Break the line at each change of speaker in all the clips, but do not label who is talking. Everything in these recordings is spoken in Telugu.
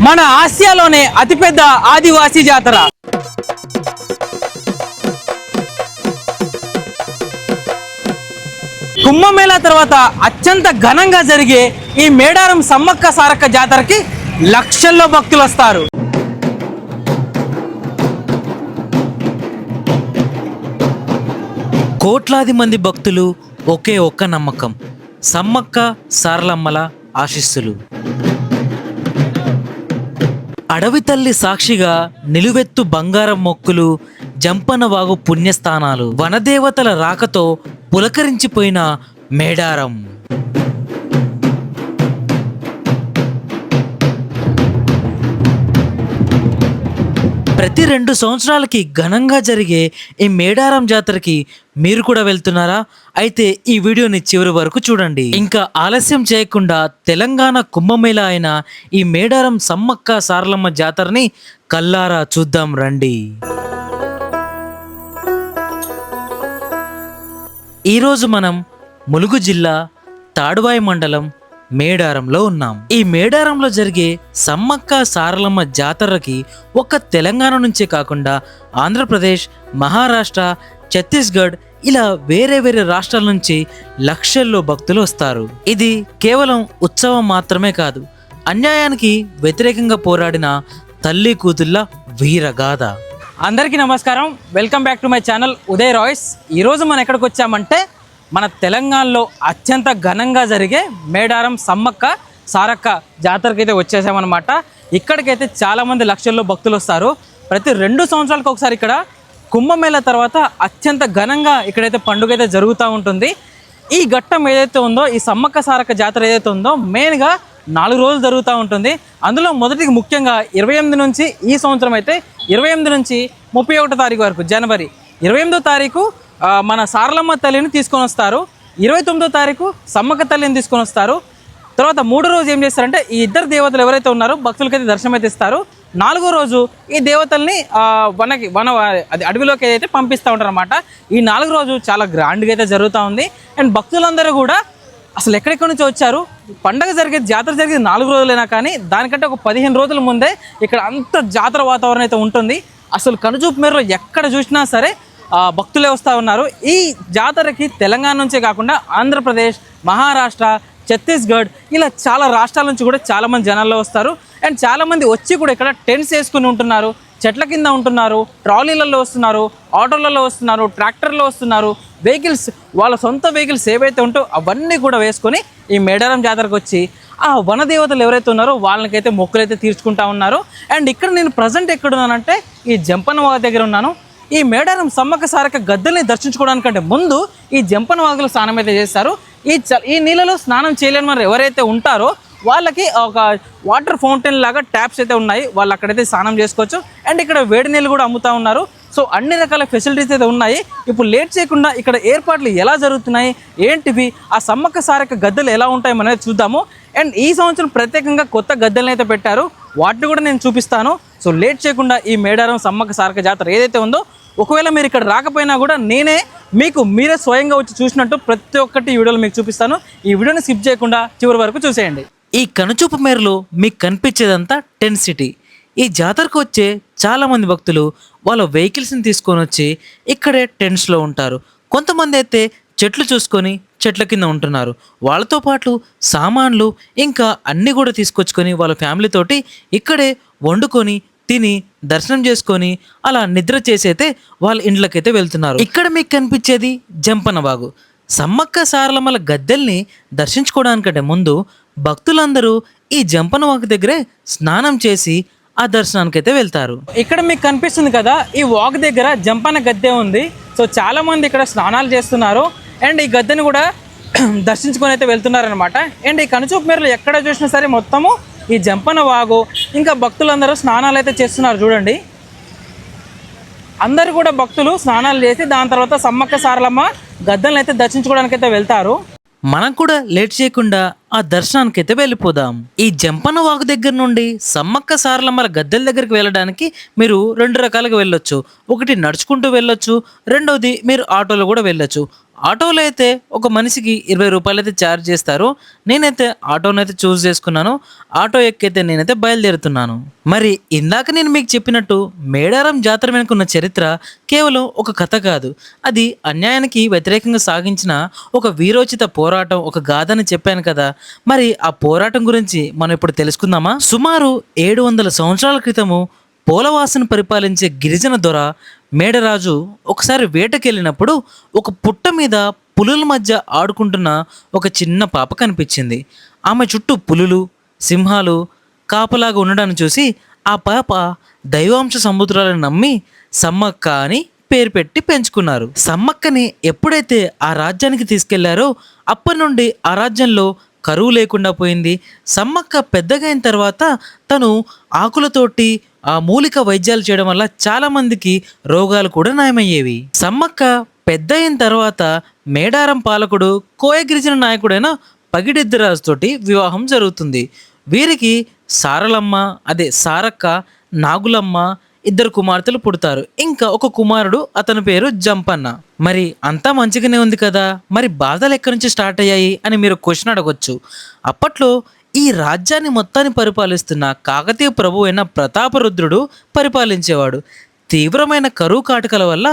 మన ఆసియాలోనే అతిపెద్ద ఆదివాసీ జాతర. కుంభమేళా తర్వాత అత్యంత ఘనంగా జరిగే ఈ మేడారం సమ్మక్క సారక్క జాతరకి లక్షల్లో భక్తులు వస్తారు.
కోట్లాది మంది భక్తులు, ఒకే ఒక్క నమ్మకం, సమ్మక్క సారలమ్మల ఆశీస్సులు. అడవి తల్లి సాక్షిగా నిలువెత్తు బంగారం మొక్కులు, జంపన వాగు పుణ్యస్థానాలు, వనదేవతల రాకతో పులకరించిపోయిన మేడారం. ప్రతి 2 సంవత్సరాలకి ఘనంగా జరిగే ఈ మేడారం జాతరకి మీరు కూడా వెళ్తున్నారా? అయితే ఈ వీడియోని చివరి వరకు చూడండి. ఇంకా ఆలస్యం చేయకుండా తెలంగాణ కుంభమేళా అయిన ఈ మేడారం సమ్మక్క సారలమ్మ జాతరని కల్లారా చూద్దాం రండి. ఈరోజు మనం ములుగు జిల్లా తాడువాయి మండలం మేడారంలో ఉన్నాం. ఈ మేడారంలో జరిగే సమ్మక్క సారలమ్మ జాతరకి ఒక్క తెలంగాణ నుంచే కాకుండా ఆంధ్రప్రదేశ్, మహారాష్ట్ర, ఛత్తీస్గఢ్ ఇలా వేరే వేరే రాష్ట్రాల నుంచి లక్షల్లో భక్తులు వస్తారు. ఇది కేవలం ఉత్సవం మాత్రమే కాదు, అన్యాయానికి వ్యతిరేకంగా పోరాడిన తల్లి కూతుళ్ళ వీరగాథ.
అందరికీ నమస్కారం, welcome back to my channel Uday Royce. ఈరోజు మనం ఎక్కడికి వచ్చామంటే మన తెలంగాణలో అత్యంత ఘనంగా జరిగే మేడారం సమ్మక్క సారక్క జాతరకి అయితే వచ్చేసామన్నమాట. ఇక్కడికైతే చాలామంది లక్షల్లో భక్తులు వస్తారు. ప్రతి 2 సంవత్సరాలకు ఒకసారి ఇక్కడ కుంభమేళా తర్వాత అత్యంత ఘనంగా ఇక్కడైతే పండుగ అయితే జరుగుతూ ఉంటుంది. ఈ ఘట్టం ఏదైతే ఉందో, ఈ సమ్మక్క సారక్క జాతర ఏదైతే ఉందో మెయిన్గా 4 రోజులు జరుగుతూ ఉంటుంది. అందులో మొదటికి ముఖ్యంగా 28 నుంచి, ఈ సంవత్సరం అయితే 28 నుంచి 31 తారీఖు వరకు, జనవరి 28వ తారీఖు మన సారలమ్మ తల్లిని తీసుకొని వస్తారు. 29వ తారీఖు సమ్మక్క తల్లిని తీసుకొని వస్తారు. తర్వాత 3వ రోజు ఏం చేస్తారంటే ఈ ఇద్దరు దేవతలు ఎవరైతే ఉన్నారో భక్తులకైతే దర్శనం అయితే ఇస్తారు. 4వ రోజు ఈ దేవతల్ని అడవిలోకి అయితే పంపిస్తూ ఉంటారు అన్నమాట. ఈ 4వ రోజు చాలా గ్రాండ్గా అయితే జరుగుతూ ఉంది. అండ్ భక్తులందరూ కూడా అసలు ఎక్కడెక్కడి నుంచి వచ్చారు, పండగ జరిగేది, జాతర జరిగేది 4 రోజులైనా కానీ దానికంటే ఒక 15 రోజుల ముందే ఇక్కడ అంత జాతర వాతావరణం అయితే ఉంటుంది. అసలు కనుచూపు మేరలో ఎక్కడ చూసినా సరే భక్తులే వస్తూ ఉన్నారు. ఈ జాతరకి తెలంగాణ నుంచే కాకుండా ఆంధ్రప్రదేశ్, మహారాష్ట్ర, ఛత్తీస్గఢ్ ఇలా చాలా రాష్ట్రాల నుంచి కూడా చాలామంది జనాల్లో వస్తారు. అండ్ చాలామంది వచ్చి కూడా ఇక్కడ టెంట్స్ వేసుకుని ఉంటున్నారు, చెట్ల కింద ఉంటున్నారు, ట్రాలీలలో వస్తున్నారు, ఆటోలలో వస్తున్నారు, ట్రాక్టర్లో వస్తున్నారు. వెహికల్స్, వాళ్ళ సొంత వెహికల్స్ ఏవైతే ఉంటో అవన్నీ కూడా వేసుకొని ఈ మేడారం జాతరకు వచ్చి ఆ వనదేవతలు ఎవరైతే ఉన్నారో వాళ్ళకైతే మొక్కులు అయితే తీర్చుకుంటా ఉన్నారు. అండ్ ఇక్కడ నేను ప్రజెంట్ ఎక్కడున్నానంటే ఈ జంపన వాగు దగ్గర ఉన్నాను. ఈ మేడారం సమ్మక్క సారక్క గద్దెల్ని దర్శించుకోవడానికంటే ముందు ఈ జంపన వాగులో స్నానం అయితే చేస్తారు. ఈ నీళ్ళలో స్నానం చేయలేని వారు ఎవరైతే ఉంటారో వాళ్ళకి ఒక వాటర్ ఫౌంటైన్ లాగా ట్యాప్స్ అయితే ఉన్నాయి, వాళ్ళు అక్కడైతే స్నానం చేసుకోవచ్చు. అండ్ ఇక్కడ వేడి నీళ్ళు కూడా అమ్ముతూ ఉన్నారు. సో అన్ని రకాల ఫెసిలిటీస్ అయితే ఉన్నాయి. ఇప్పుడు లేట్ చేయకుండా ఇక్కడ ఏర్పాట్లు ఎలా జరుగుతున్నాయి, ఏంటివి, ఆ సమ్మక్క సారక్క గద్దెలు ఎలా ఉంటాయి అనేది చూద్దాము. అండ్ ఈ సంవత్సరం ప్రత్యేకంగా కొత్త గద్దెలను అయితే పెట్టారు, వాటిని కూడా నేను చూపిస్తాను. సో లేట్ చేయకుండా ఈ మేడారం సమ్మక్క సారక్క జాతర ఏదైతే ఉందో, ఒకవేళ మీరు ఇక్కడ రాకపోయినా కూడా మీరే స్వయంగా వచ్చి చూసినట్టు ప్రతి ఒక్కటి ఈ వీడియోలో మీకు చూపిస్తాను. ఈ వీడియోని స్కిప్ చేయకుండా చివరి వరకు చూసేయండి.
ఈ కనుచూపు మేరలో మీకు కనిపించేదంతా టెంట్ సిటీ. ఈ జాతరకు వచ్చే చాలామంది భక్తులు వాళ్ళ వెహికల్స్ని తీసుకొని వచ్చి ఇక్కడే టెంట్స్లో ఉంటారు. కొంతమంది అయితే చెట్లు చూసుకొని చెట్ల కింద ఉంటున్నారు. వాళ్ళతో పాటు సామాన్లు ఇంకా అన్నీ కూడా తీసుకొచ్చుకొని వాళ్ళ ఫ్యామిలీతోటి ఇక్కడే వండుకొని తిని దర్శనం చేసుకొని అలా నిద్ర చేసైతే వాళ్ళ ఇండ్లకైతే వెళ్తున్నారు. ఇక్కడ మీకు కనిపించేది జంపన వాగు. సమ్మక్క సారలమ్మల గద్దెల్ని దర్శించుకోవడానికంటే ముందు భక్తులందరూ ఈ జంపన వాగు దగ్గరే స్నానం చేసి ఆ దర్శనానికైతే వెళ్తారు.
ఇక్కడ మీకు కనిపిస్తుంది కదా, ఈ వాగు దగ్గర జంపన గద్దె ఉంది. సో చాలా మంది ఇక్కడ స్నానాలు చేస్తున్నారు. అండ్ ఈ గద్దెని కూడా దర్శించుకొని అయితే వెళ్తున్నారు అనమాట. అండ్ ఈ కనుచూపు మేరలో ఎక్కడ చూసినా సరే మొత్తము ఈ జంపన వాగు, ఇంకా భక్తులందరూ స్నానాలు అయితే చేస్తున్నారు. చూడండి, అందరూ కూడా భక్తులు స్నానాలు చేసి దాని తర్వాత సమ్మక్క సారలమ్మ గద్దెలను అయితే దర్శించుకోవడానికి అయితే వెళ్తారు.
మనం కూడా లేట్ చేయకుండా ఆ దర్శనానికైతే వెళ్ళిపోదాం. ఈ జంపన వాగు దగ్గర నుండి సమ్మక్క సారలమ్మల గద్దెల దగ్గరికి వెళ్ళడానికి మీరు 2 రకాలుగా వెళ్ళొచ్చు. ఒకటి నడుచుకుంటూ వెళ్ళొచ్చు, రెండవది మీరు ఆటోలో కూడా వెళ్ళొచ్చు. ఆటోలో అయితే ఒక మనిషికి 20 రూపాయలు అయితే ఛార్జ్ చేస్తారు. నేనైతే ఆటోనైతే చూస్ చేసుకున్నాను. ఆటో ఎక్కైతే నేనైతే బయలుదేరుతున్నాను. మరి ఇందాక నేను మీకు చెప్పినట్టు మేడారం జాతర వెనుకున్న చరిత్ర కేవలం ఒక కథ కాదు, అది అన్యాయానికి వ్యతిరేకంగా సాగించిన ఒక వీరోచిత పోరాటం, ఒక గాథని చెప్పాను కదా. మరి ఆ పోరాటం గురించి మనం ఇప్పుడు తెలుసుకుందామా? సుమారు 700 సంవత్సరాల క్రితము పోలవాసును పరిపాలించే గిరిజన దొర మేడరాజు ఒకసారి వేటకెళ్ళినప్పుడు ఒక పుట్ట మీద పులుల మధ్య ఆడుకుంటున్న ఒక చిన్న పాప కనిపించింది. ఆమె చుట్టూ పులులు, సింహాలు కాపలాగా ఉండడాన్ని చూసి ఆ పాప దైవాంశ సముద్రాలను నమ్మి సమ్మక్క అని పేరు పెట్టి పెంచుకున్నారు. సమ్మక్కని ఎప్పుడైతే ఆ రాజ్యానికి తీసుకెళ్లారో అప్పటి నుండి ఆ రాజ్యంలో కరువు లేకుండా పోయింది. సమ్మక్క పెద్దగా అయిన తర్వాత తను ఆకులతోటి ఆ మూలిక వైద్యాలు చేయడం వల్ల చాలా మందికి రోగాలు కూడా నయమయ్యేవి. సమ్మక్క పెద్ద అయిన తర్వాత మేడారం పాలకుడు కోయ గిరిజన నాయకుడైన పగిడిద్దరాజు తోటి వివాహం జరుగుతుంది. వీరికి సారలమ్మ, అదే సారక్క, నాగులమ్మ 2 కుమార్తెలు పుడతారు. ఇంకా ఒక కుమారుడు, అతని పేరు జంపన్న. మరి అంతా మంచిగానే ఉంది కదా, మరి బాధలు ఎక్కడి నుంచి స్టార్ట్ అయ్యాయి అని మీరు క్వశ్చన్ అడగొచ్చు. అప్పట్లో ఈ రాజ్యాన్ని మొత్తాన్ని పరిపాలిస్తున్న కాకతీయ ప్రభు అయిన ప్రతాపరుద్రుడు పరిపాలించేవాడు. తీవ్రమైన కరువు కాటకల వల్ల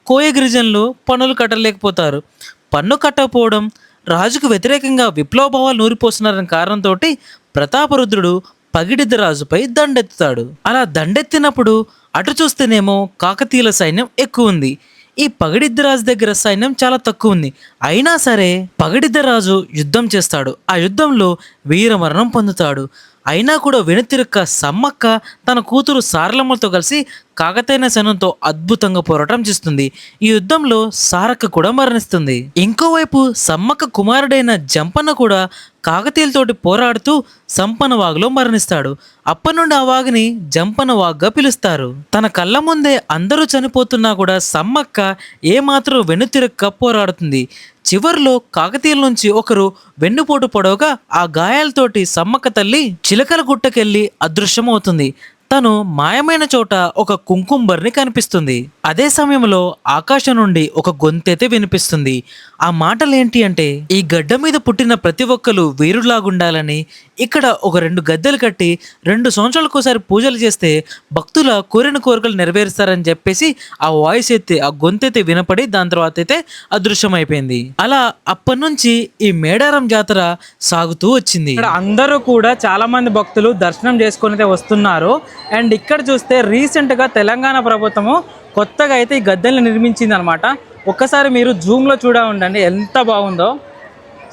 కోయ గిరిజనులు పన్నులు కట్టలేకపోతారు. పన్ను కట్టకపోవడం, రాజుకు వ్యతిరేకంగా విప్లవ భావాలు నూరిపోస్తున్నారనే కారణంతో ప్రతాపరుద్రుడు పగిడిద్దరాజుపై దండెత్తుతాడు. అలా దండెత్తినప్పుడు అటు చూస్తేనేమో కాకతీయుల సైన్యం ఎక్కువ ఉంది, ఈ పగిడిద్దరాజు దగ్గర సైన్యం చాలా తక్కువ ఉంది. అయినా సరే పగిడిద్దరాజు యుద్ధం చేస్తాడు. ఆ యుద్ధంలో వీరమరణం పొందుతాడు. అయినా కూడా వెనుతిరక్క సమ్మక్క తన కూతురు సారలమ్మతో కలిసి కాకతీయ సైన్యంతో అద్భుతంగా పోరాటం చేస్తుంది. ఈ యుద్ధంలో సారక్క కూడా మరణిస్తుంది. ఇంకోవైపు సమ్మక్క కుమారుడైన జంపన్న కూడా కాకతీయులతోటి పోరాడుతూ సంపన్న వాగులో మరణిస్తాడు. అప్పటి నుండి ఆ వాగుని జంపన్న వాగ్గా పిలుస్తారు. తన కళ్ళ ముందే అందరూ చనిపోతున్నా కూడా సమ్మక్క ఏమాత్రం వెనుతిరక్క పోరాడుతుంది. చివర్లో కాకతీయుల నుంచి ఒకరు వెన్నుపోటు పొడవుగా ఆ గాయాలతోటి సమ్మక్క తల్లి చిలకల గుట్టకెళ్ళి అదృశ్యమవుతుంది. తను మాయమైన చోట ఒక కుంకుంబర్ని కనిపిస్తుంది. అదే సమయంలో ఆకాశం నుండి ఒక గొంతైతే వినిపిస్తుంది. ఆ మాటలేంటి అంటే, ఈ గడ్డ మీద పుట్టిన ప్రతి ఒక్కరు వీరులాగుండాలని, ఇక్కడ ఒక 2 గద్దెలు కట్టి 2 సంవత్సరాలకోసారి పూజలు చేస్తే భక్తుల కోరిన కోరికలు నెరవేరుస్తారని చెప్పేసి ఆ వాయిస్ అయితే, ఆ గొంతైతే వినపడి దాని తర్వాత అయితే అదృశ్యమైపోయింది. అలా అప్పటి నుంచి ఈ మేడారం జాతర సాగుతూ వచ్చింది.
ఇక్కడ అందరూ కూడా చాలా మంది భక్తులు దర్శనం చేసుకొని అయితే వస్తున్నారు. అండ్ ఇక్కడ చూస్తే రీసెంట్గా తెలంగాణ ప్రభుత్వము కొత్తగా అయితే ఈ గద్దెల్ని నిర్మించింది అనమాట. ఒక్కసారి మీరు జూమ్లో ఉండండి ఎంత బాగుందో.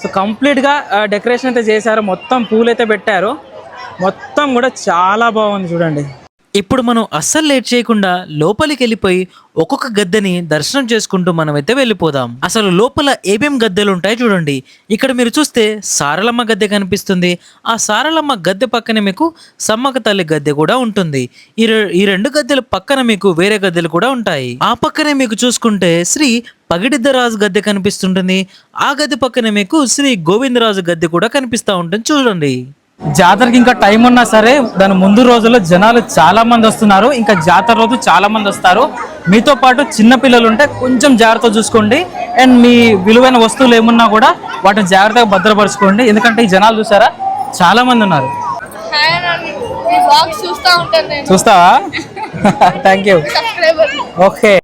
సో కంప్లీట్గా డెకరేషన్ అయితే చేశారు, మొత్తం పూలు అయితే పెట్టారు, మొత్తం కూడా చాలా బాగుంది చూడండి.
ఇప్పుడు మనం అస్సలు లేట్ చేయకుండా లోపలికి వెళ్ళిపోయి ఒక్కొక్క గద్దెని దర్శనం చేసుకుంటూ మనమైతే వెళ్ళిపోదాం. అసలు లోపల ఏమేం గద్దెలు ఉంటాయి చూడండి. ఇక్కడ మీరు చూస్తే సారలమ్మ గద్దె కనిపిస్తుంది. ఆ సారలమ్మ గద్దె పక్కనే మీకు సమ్మక్క తల్లి గద్దె కూడా ఉంటుంది. ఈ 2 గద్దెల పక్కన మీకు వేరే గద్దెలు కూడా ఉంటాయి. ఆ పక్కనే మీకు చూసుకుంటే శ్రీ పగిడిద్దరాజు గద్దె కనిపిస్తుంటుంది. ఆ గద్దె పక్కనే మీకు శ్రీ గోవిందరాజు గద్దె కూడా కనిపిస్తూ ఉంటుంది చూడండి.
జాతరకి ఇంకా టైం ఉన్నా సరే దాని ముందు రోజుల్లో జనాలు చాలా మంది వస్తున్నారు. ఇంకా జాతర రోజు చాలా మంది వస్తారు. మీతో పాటు చిన్న పిల్లలు ఉంటే కొంచెం జాగ్రత్త చూసుకోండి. అండ్ మీ విలువైన వస్తువులు ఏమున్నా కూడా వాటిని జాగ్రత్తగా భద్రపరచుకోండి. ఎందుకంటే ఈ జనాలు చూసారా చాలా మంది ఉన్నారు. చూస్తావా? Thank you. ఓకే.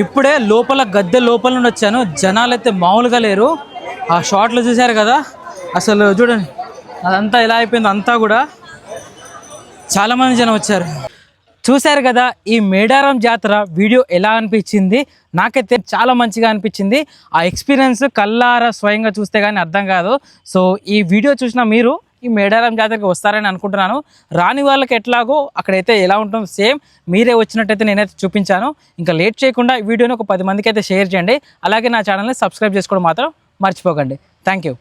ఇప్పుడే గద్దె లోపల నుండి వచ్చాను. జనాలు అయితే మామూలుగా లేరు. ఆ షాట్లు చూశారు కదా, అసలు చూడండి అదంతా ఎలా అయిపోయింది. అంతా కూడా చాలామంది జనం వచ్చారు. చూశారు కదా ఈ మేడారం జాతర వీడియో ఎలా అనిపించింది? నాకైతే చాలా మంచిగా అనిపించింది. ఆ ఎక్స్పీరియన్స్ కళ్ళారా స్వయంగా చూస్తే కానీ అర్థం కాదు. సో ఈ వీడియో చూసిన మీరు ఈ మేడారం జాతరకి వస్తారని అనుకుంటున్నాను. రాని వాళ్ళకి ఎట్లాగో అక్కడైతే ఎలా ఉంటుందో సేమ్ మీరే వచ్చినట్టయితే నేనైతే చూపించాను. ఇంకా లేట్ చేయకుండా ఈ వీడియోని ఒక 10 మందికి అయితే షేర్ చేయండి. అలాగే నా ఛానల్ని సబ్స్క్రైబ్ చేసుకోవడం మాత్రం మర్చిపోకండి. Thank you.